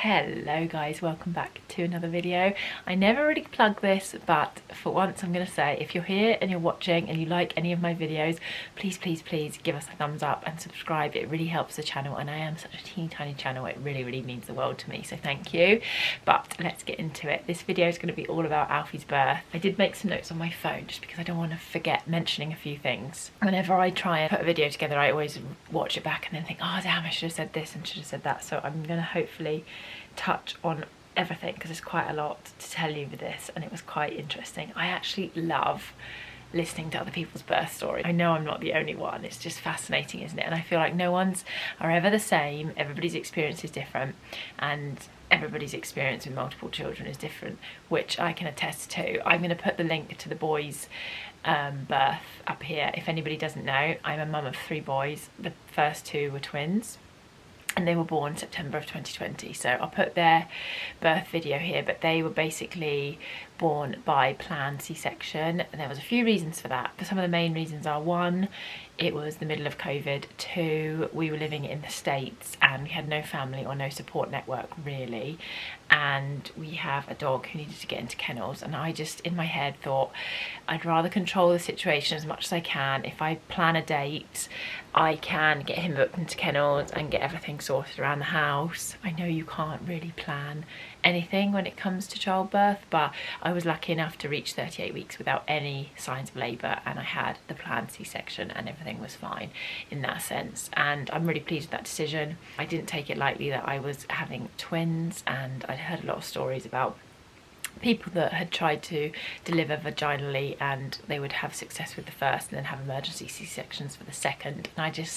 Hello guys, welcome back to another video. I never really plug this, but for once I'm going to say, if you're here and you're watching and you like any of my videos, please give us a thumbs up and subscribe. It really helps the channel, and I am such a teeny tiny channel, it really means the world to me, so thank you. But let's get into it. This video is going to be all about Alfie's birth. I did make some notes on my phone just because I don't want to forget mentioning a few things. Whenever I try and put a video together, I always watch it back and then think, oh damn, I should have said this and should have said that. So I'm going to hopefully touch on everything because there's quite a lot to tell you with this, and it was quite interesting. I actually love listening to other people's birth stories. I know I'm not the only one. It's just fascinating, isn't it? And I feel like no one's are ever the same. Everybody's experience is different, and everybody's experience with multiple children is different, which I can attest to. I'm going to put the link to the boys' birth up here. If anybody doesn't know, I'm a mum of 3 boys. The first 2 were twins, and they were born September of 2020, so I'll put their birth video here. But they were basically born by planned C-section, and there was a few reasons for that, but some of the main reasons are: 1, it was the middle of COVID; 2, we were living in the States and we had no family or no support network really, and we have a dog who needed to get into kennels, and I just in my head thought I'd rather control the situation as much as I can. If I plan a date, I can get him booked into kennels and get everything sorted around the house. I know you can't really plan anything when it comes to childbirth, but I was lucky enough to reach 38 weeks without any signs of labour, and I had the planned C-section and everything was fine in that sense, and I'm really pleased with that decision. I didn't take it lightly that I was having twins, and I'd heard a lot of stories about people that had tried to deliver vaginally and they would have success with the first and then have emergency C-sections for the second, and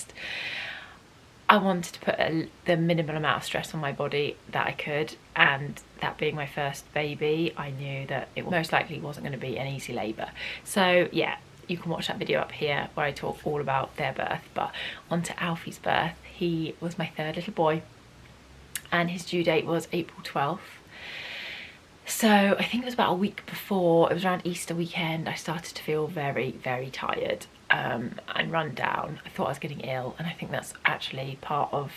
I wanted to put the minimal amount of stress on my body that I could, and that being my first baby, I knew that it most likely wasn't going to be an easy labour. So yeah, you can watch that video up here where I talk all about their birth. But on to Alfie's birth. He was my 3rd little boy, and his due date was April 12th. So I think it was about a week before, it was around Easter weekend, I started to feel very tired and run down. I thought I was getting ill, and I think that's actually part of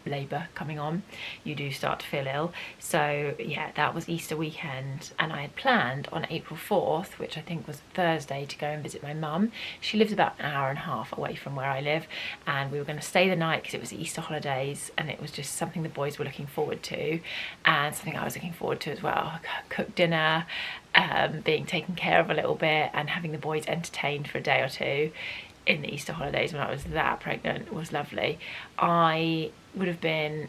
labour coming on. You do start to feel ill. So yeah, that was Easter weekend, and I had planned on April 4th, which I think was Thursday, to go and visit my mum. She lives about an hour and a half away from where I live, and we were going to stay the night because it was the Easter holidays, and it was just something the boys were looking forward to and something I was looking forward to as well. Cook dinner, being taken care of a little bit, and having the boys entertained for a day or two in the Easter holidays when I was that pregnant was lovely. I would have been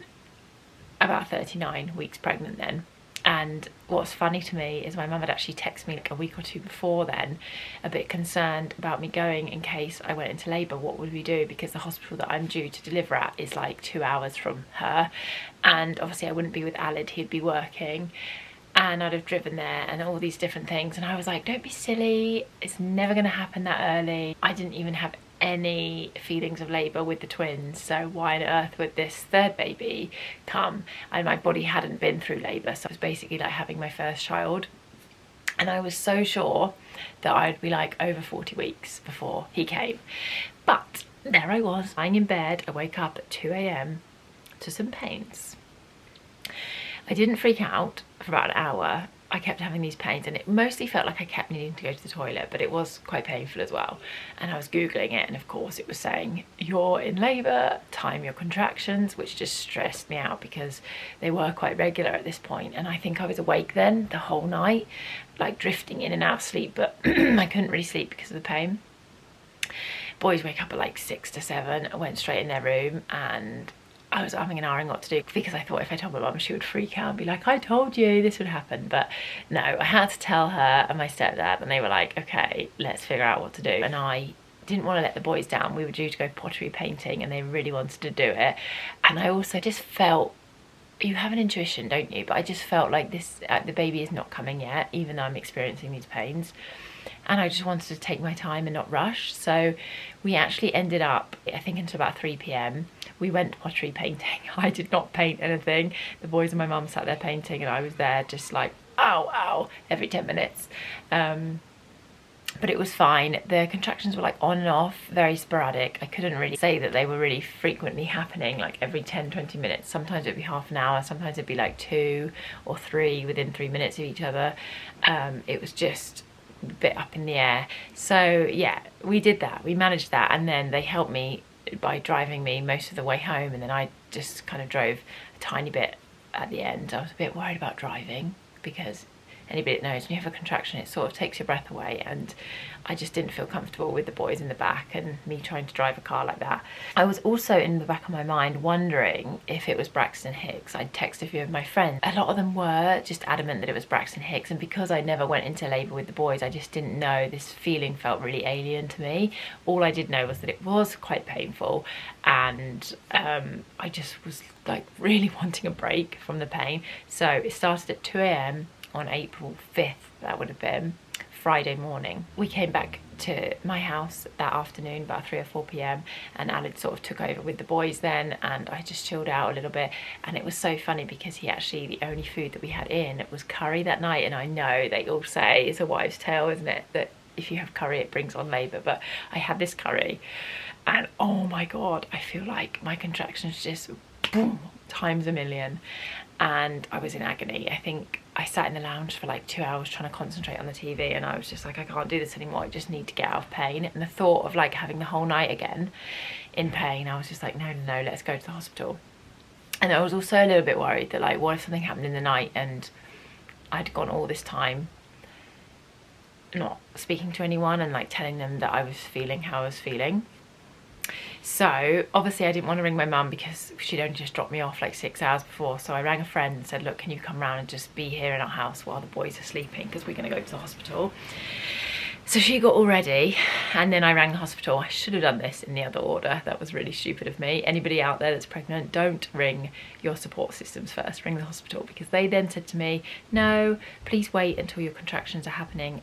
about 39 weeks pregnant then, and what's funny to me is my mum had actually texted me like a week or 2 before then, a bit concerned about me going in case I went into labour. What would we do? Because the hospital that I'm due to deliver at is like 2 hours from her, and obviously I wouldn't be with Alid, he'd be working, and I'd have driven there and all these different things. And I was like, don't be silly, it's never going to happen that early. I didn't even have any feelings of labour with the twins, so why on earth would this 3rd baby come? And my body hadn't been through labour, so it was basically like having my first child. And I was so sure that I'd be like over 40 weeks before he came. But there I was, lying in bed. I wake up at 2 AM to some pains. I didn't freak out for about an hour. I kept having these pains, and it mostly felt like I kept needing to go to the toilet, but it was quite painful as well. And I was Googling it, and of course it was saying, you're in labour, time your contractions, which just stressed me out because they were quite regular at this point. And I think I was awake then the whole night, like drifting in and out of sleep, but I couldn't really sleep because of the pain. Boys wake up at like 6 to 7. I went straight in their room, and I was having an hour what to do because I thought if I told my mum she would freak out and be like, I told you this would happen. But no, I had to tell her and my stepdad, and they were like, okay, let's figure out what to do. And I didn't want to let the boys down. We were due to go pottery painting and they really wanted to do it, and I also just felt, you have an intuition, don't you? But I just felt like this the baby is not coming yet, even though I'm experiencing these pains, and I just wanted to take my time and not rush. So we actually ended up, I think, until about 3 PM. We went pottery painting. I did not paint anything. The boys and my mum sat there painting, and I was there just like, ow, ow, every 10 minutes. but it was fine. The contractions were like on and off, very sporadic. I couldn't really say that they were really frequently happening, like every 10-20 minutes. Sometimes it'd be half an hour, sometimes it'd be like 2 or 3 within 3 minutes of each other. It was just a bit up in the air. So yeah, we did that, we managed that, and then they helped me by driving me most of the way home, and then I just kind of drove a tiny bit at the end. I was a bit worried about driving because anybody that knows, when you have a contraction, it sort of takes your breath away, and I just didn't feel comfortable with the boys in the back and me trying to drive a car like that. I was also in the back of my mind wondering if it was Braxton Hicks. I'd texted a few of my friends. A lot of them were just adamant that it was Braxton Hicks, and because I never went into labour with the boys, I just didn't know. This feeling felt really alien to me. All I did know was that it was quite painful, and I just was like really wanting a break from the pain. So it started at 2 AM on April 5th, that would have been Friday morning. We came back to my house that afternoon about 3 or 4 PM, and Aled sort of took over with the boys then, and I just chilled out a little bit. And it was so funny because he actually, the only food that we had in was curry that night, and I know they all say it's a wives' tale, isn't it, that if you have curry it brings on labour, but I had this curry and oh my god, I feel like my contractions just boom times a million, and I was in agony. I think I sat in the lounge for like 2 hours trying to concentrate on the TV, and I was just like, I can't do this anymore, I just need to get out of pain. And the thought of like having the whole night again in pain, I was just like, no, let's go to the hospital. And I was also a little bit worried that like, what if something happened in the night and I'd gone all this time not speaking to anyone and like telling them that I was feeling how I was feeling. So obviously I didn't want to ring my mum because she'd only just dropped me off like 6 hours before. So I rang a friend and said, look, can you come round and just be here in our house while the boys are sleeping, because we're going to go to the hospital. So she got all ready, and then I rang the hospital. I should have done this in the other order. That was really stupid of me. Anybody out there that's pregnant, don't ring your support systems first, ring the hospital, because they then said to me, no, please wait until your contractions are happening.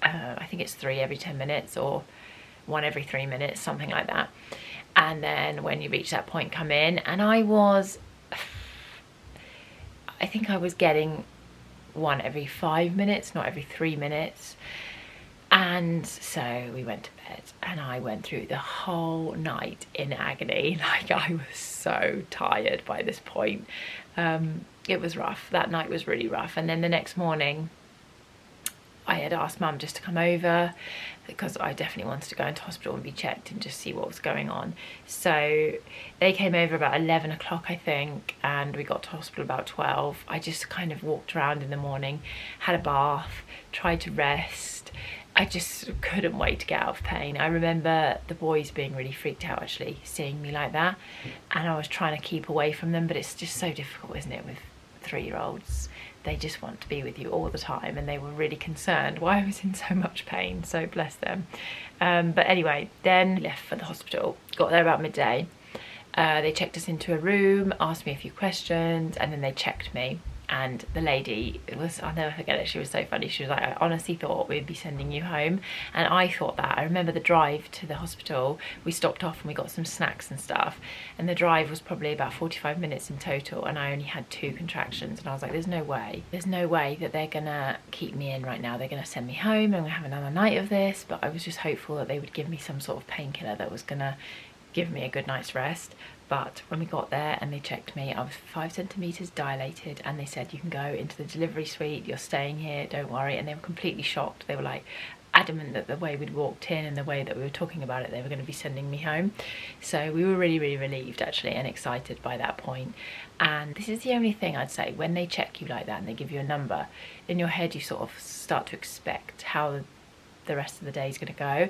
I think it's 3 every 10 minutes or 1 every 3 minutes, something like that. And then when you reach that point, come in. And I think I was getting 1 every 5 minutes, not every 3 minutes. And so we went to bed, and I went through the whole night in agony. Like, I was so tired by this point. It was rough. That night was really rough. And then the next morning, I had asked Mum just to come over because I definitely wanted to go into hospital and be checked and just see what was going on. So they came over about 11 o'clock, I think, and we got to hospital about 12. I just kind of walked around in the morning, had a bath, tried to rest. I just couldn't wait to get out of pain. I remember the boys being really freaked out actually, seeing me like that, and I was trying to keep away from them, but it's just so difficult, isn't it, with 3-year-olds? They just want to be with you all the time, and they were really concerned why I was in so much pain, so bless them. But anyway, then left for the hospital, got there about midday. They checked us into a room, asked me a few questions, and then they checked me. And the lady, I'll never forget it, she was so funny. She was like, I honestly thought we'd be sending you home. And I thought that. I remember the drive to the hospital, we stopped off and we got some snacks and stuff. And the drive was probably about 45 minutes in total, and I only had 2 contractions. And I was like, there's no way that they're gonna keep me in right now. They're gonna send me home and I'm gonna have another night of this. But I was just hopeful that they would give me some sort of painkiller that was gonna give me a good night's rest. But when we got there and they checked me, I was 5 centimeters dilated, and they said, you can go into the delivery suite, you're staying here, don't worry. And they were completely shocked. They were like adamant that the way we'd walked in and the way that we were talking about it, they were going to be sending me home. So we were really, really relieved actually, and excited by that point. And this is the only thing I'd say, when they check you like that and they give you a number, in your head you sort of start to expect how the rest of the day is going to go.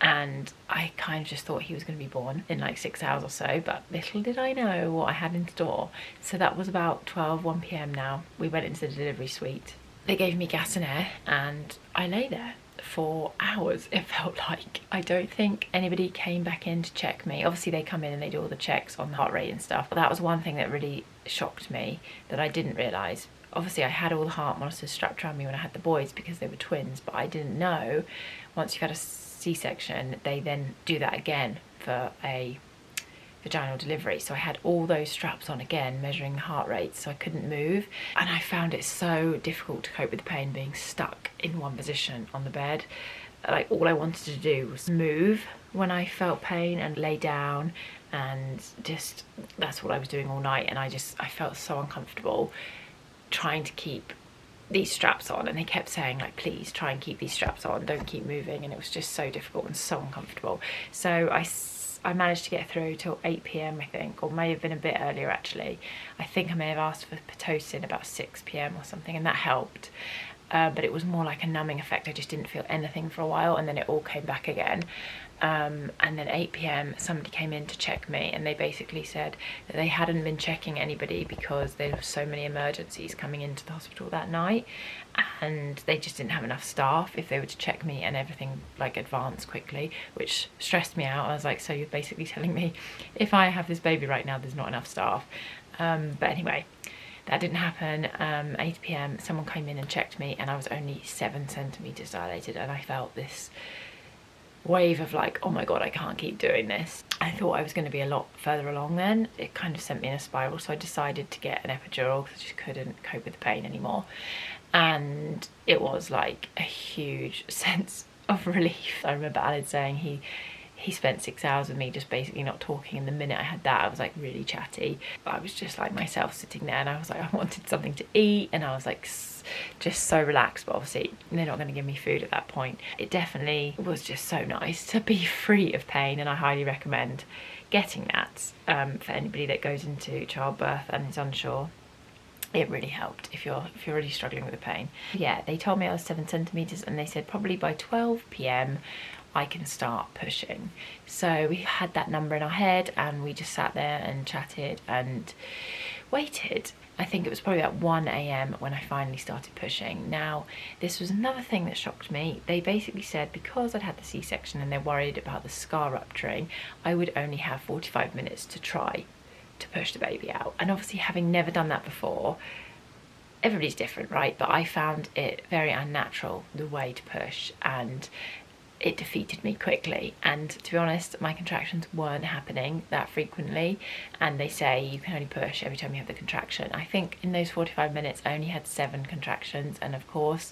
And I kind of just thought he was going to be born in like 6 hours or so, but little did I know what I had in store. So that was about 1 PM now. We went into the delivery suite. They gave me gas and air, and I lay there for hours, it felt like. I don't think anybody came back in to check me. Obviously they come in and they do all the checks on the heart rate and stuff, but that was one thing that really shocked me that I didn't realise. Obviously I had all the heart monitors strapped around me when I had the boys because they were twins, but I didn't know once you've had a C-section they then do that again for a vaginal delivery. So I had all those straps on again, measuring the heart rate, so I couldn't move. And I found it so difficult to cope with the pain being stuck in one position on the bed. like all I wanted to do was move when I felt pain and lay down, and just that's what I was doing all night. And I felt so uncomfortable trying to keep these straps on, and they kept saying like, please try and keep these straps on, don't keep moving, and it was just so difficult and so uncomfortable. So I managed to get through till 8 p.m. I think, or may have been a bit earlier actually. I think I may have asked for Pitocin about 6 p.m. or something, and that helped. But it was more like a numbing effect. I just didn't feel anything for a while, and then it all came back again. And then 8 p.m. somebody came in to check me, and they basically said that they hadn't been checking anybody because there were so many emergencies coming into the hospital that night, and they just didn't have enough staff if they were to check me and everything like advance quickly, which stressed me out. I was like, so you're basically telling me if I have this baby right now there's not enough staff? But anyway, that didn't happen. 8 p.m. someone came in and checked me, and I was only 7 centimeters dilated, and I felt this wave of like, oh my god, I can't keep doing this. I thought I was going to be a lot further along then. It kind of sent me in a spiral, so I decided to get an epidural because I just couldn't cope with the pain anymore. And it was like a huge sense of relief. I remember Alan saying he spent 6 hours with me just basically not talking, and the minute I had that I was like really chatty. I was just like myself sitting there, and I was like, I wanted something to eat, and I was like just so relaxed. But obviously they're not going to give me food at that point. It definitely was just so nice to be free of pain, and I highly recommend getting that for anybody that goes into childbirth and is unsure. It really helped if you're really struggling with the pain. Yeah, they told me I was 7 centimeters, and they said probably by 12 p.m. I can start pushing. So we had that number in our head, and we just sat there and chatted and waited. I think it was probably at 1 a.m. when I finally started pushing. Now, this was another thing that shocked me. They basically said because I'd had the C-section and they're worried about the scar rupturing, I would only have 45 minutes to try to push the baby out. And obviously, having never done that before, everybody's different, right? But I found it very unnatural, the way to push, and it defeated me quickly. And to be honest, my contractions weren't happening that frequently, and they say you can only push every time you have the contraction. I think in those 45 minutes I only had 7 contractions, and of course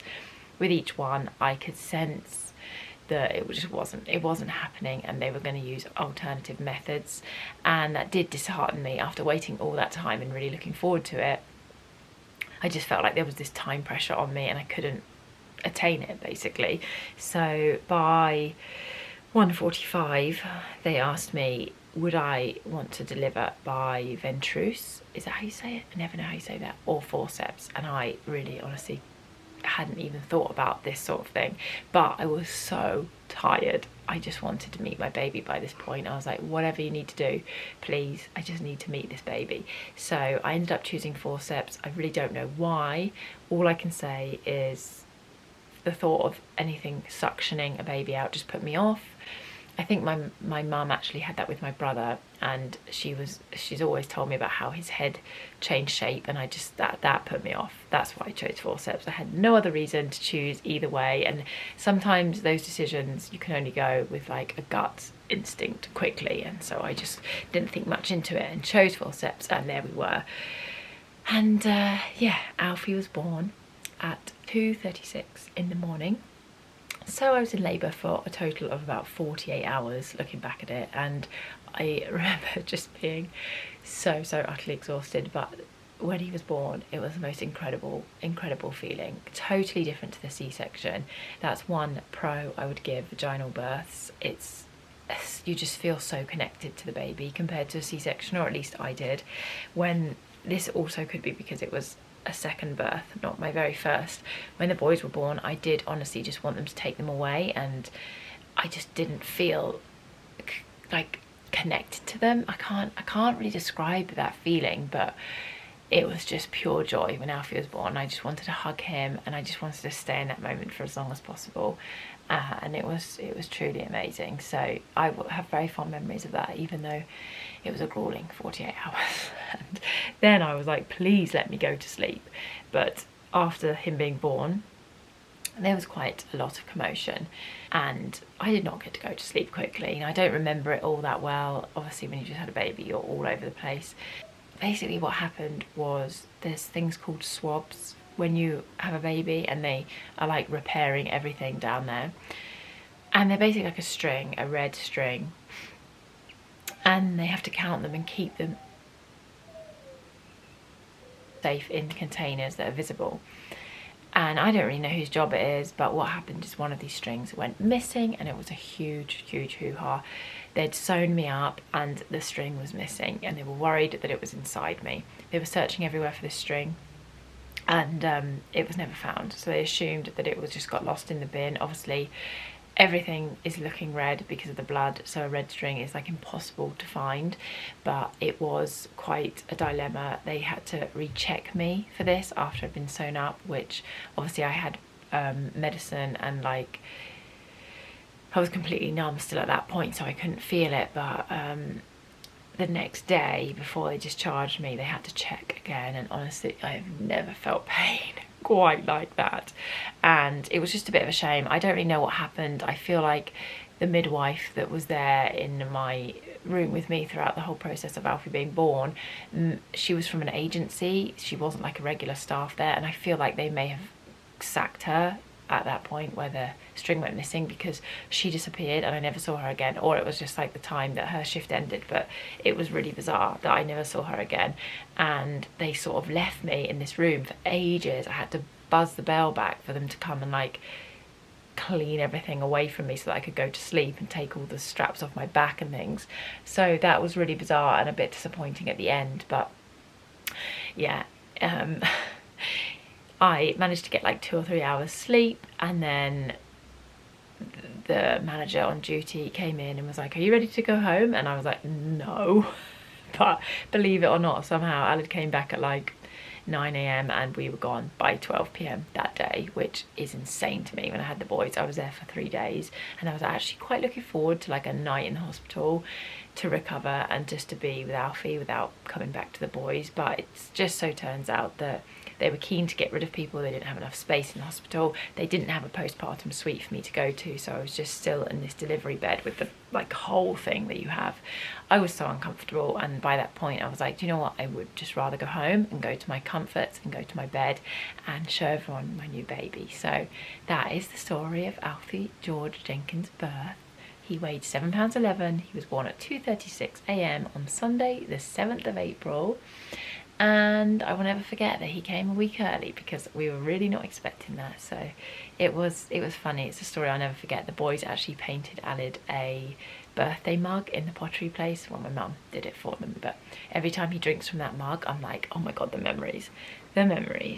with each one I could sense that it just wasn't happening, and they were going to use alternative methods, and that did dishearten me. After waiting all that time and really looking forward to it, I just felt like there was this time pressure on me and I couldn't attain it basically. So by 1:45 they asked me would I want to deliver by ventruse, is that how you say it? I never know how you say that, or forceps. And I really honestly hadn't even thought about this sort of thing, but I was so tired. I just wanted to meet my baby by this point. I was like, whatever you need to do, please, I just need to meet this baby. So I ended up choosing forceps. I really don't know why. All I can say is the thought of anything suctioning a baby out just put me off. I think my mum actually had that with my brother, and she's always told me about how his head changed shape, and I just that put me off. That's why I chose forceps. I had no other reason to choose either way, and sometimes those decisions you can only go with like a gut instinct quickly, and so I just didn't think much into it and chose forceps, and there we were. And yeah, Alfie was born at 2:36 in the morning. So I was in labour for a total of about 48 hours looking back at it, and I remember just being so utterly exhausted. But when he was born, it was the most incredible feeling. Totally different to the C-section. That's one pro I would give vaginal births. You just feel so connected to the baby compared to a C-section, or at least I did. When this also could be because it was a second birth, not my very first. When the boys were born, I did honestly just want them to take them away, and I just didn't feel like connected to them. I can't really describe that feeling, but it was just pure joy when Alfie was born. I just wanted to hug him, and I just wanted to stay in that moment for as long as possible, and it was truly amazing. So I have very fond memories of that, even though it was a grueling 48 hours. And then I was like, please let me go to sleep. But after him being born, there was quite a lot of commotion, and I did not get to go to sleep quickly. And I don't remember it all that well. Obviously, when you just had a baby, you're all over the place. Basically what happened was there's things called swabs when you have a baby, and they are like repairing everything down there. and they're basically like a string, a red string, and they have to count them and keep them safe in containers that are visible. And I don't really know whose job it is, but what happened is one of these strings went missing, and it was a huge hoo-ha. They'd sewn me up and the string was missing, and they were worried that it was inside me. They were searching everywhere for this string, and it was never found, so they assumed that it was just got lost in the bin. Obviously everything is looking red because of the blood, so a red string is like impossible to find, but it was quite a dilemma. They had to recheck me for this after I'd been sewn up, which obviously I had medicine, and like I was completely numb still at that point, so I couldn't feel it. But the next day, before they discharged me, they had to check again, and honestly I've never felt pain quite like that, and it was just a bit of a shame. I don't really know what happened. I feel like the midwife that was there in my room with me throughout the whole process of Alfie being born, she was from an agency, she wasn't like a regular staff there, and I feel like they may have sacked her at that point where the string went missing, because she disappeared and I never saw her again, or it was just like the time that her shift ended. But it was really bizarre that I never saw her again, and they sort of left me in this room for ages. I had to buzz the bell back for them to come and like clean everything away from me so that I could go to sleep and take all the straps off my back and things. So that was really bizarre and a bit disappointing at the end. But yeah, I managed to get like 2 or 3 hours sleep, and then the manager on duty came in and was like, "Are you ready to go home?" And I was like, "No." But believe it or not, somehow Alid came back at like 9 AM and we were gone by 12 PM that day, which is insane to me. When I had the boys, I was there for 3 days, and I was actually quite looking forward to like a night in the hospital to recover and just to be with Alfie without coming back to the boys. But it just so turns out that they were keen to get rid of people. They didn't have enough space in the hospital. They didn't have a postpartum suite for me to go to, so I was just still in this delivery bed with the like whole thing that you have. I was so uncomfortable, and by that point I was like, do you know what, I would just rather go home and go to my comforts and go to my bed and show everyone my new baby. So that is the story of Alfie Greorge Jenkins' birth. He weighed £7.11. He was born at 2:36 AM on Sunday the 7th of April. And I will never forget that he came a week early, because we were really not expecting that. So it was funny. It's a story I'll never forget. The boys actually painted Alid a birthday mug in the pottery place. Well, my mum did it for them, but every time he drinks from that mug, I'm like, oh my god, the memories.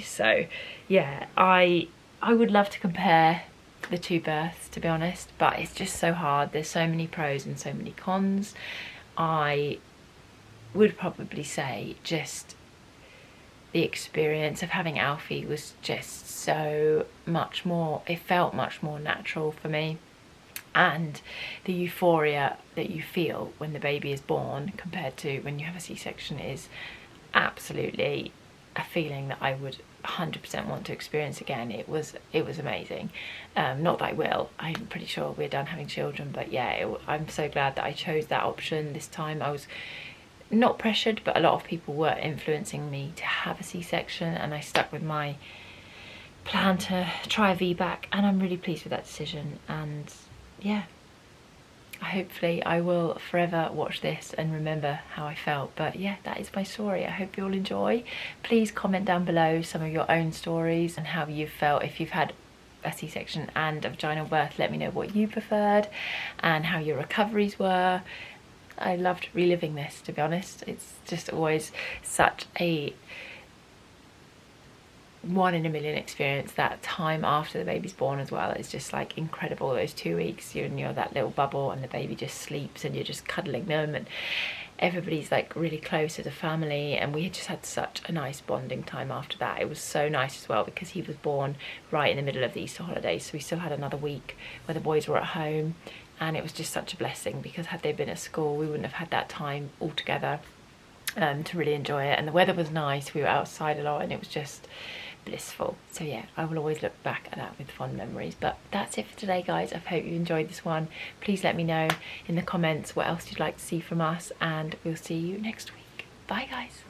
So yeah, I would love to compare the two births, to be honest, but it's just so hard. There's so many pros and so many cons. I would probably say just the experience of having Alfie was just so much more, it felt much more natural for me. And the euphoria that you feel when the baby is born compared to when you have a C-section is absolutely a feeling that I would 100% want to experience again. It was amazing. Not that I will, I'm pretty sure we're done having children, but yeah, I'm so glad that I chose that option this time. I was not pressured, but a lot of people were influencing me to have a C-section, and I stuck with my plan to try a VBAC, and I'm really pleased with that decision. And yeah, hopefully I will forever watch this and remember how I felt. But yeah, that is my story. I hope you all enjoy. Please comment down below some of your own stories and how you felt. If you've had a C-section and a vaginal birth, let me know what you preferred and how your recoveries were. I loved reliving this, to be honest. It's just always such a 1 in a million experience. That time after the baby's born as well, it's just like incredible. Those 2 weeks you're in that little bubble and the baby just sleeps and you're just cuddling them, and everybody's like really close as a family, and we just had such a nice bonding time after that. It was so nice as well because he was born right in the middle of the Easter holidays, so we still had another week where the boys were at home, and it was just such a blessing, because had they been at school we wouldn't have had that time all together to really enjoy it. And the weather was nice, we were outside a lot, and it was just blissful. So yeah, I will always look back at that with fond memories. But that's it for today, guys. I hope you enjoyed this one. Please let me know in the comments what else you'd like to see from us, and we'll see you next week. Bye, guys.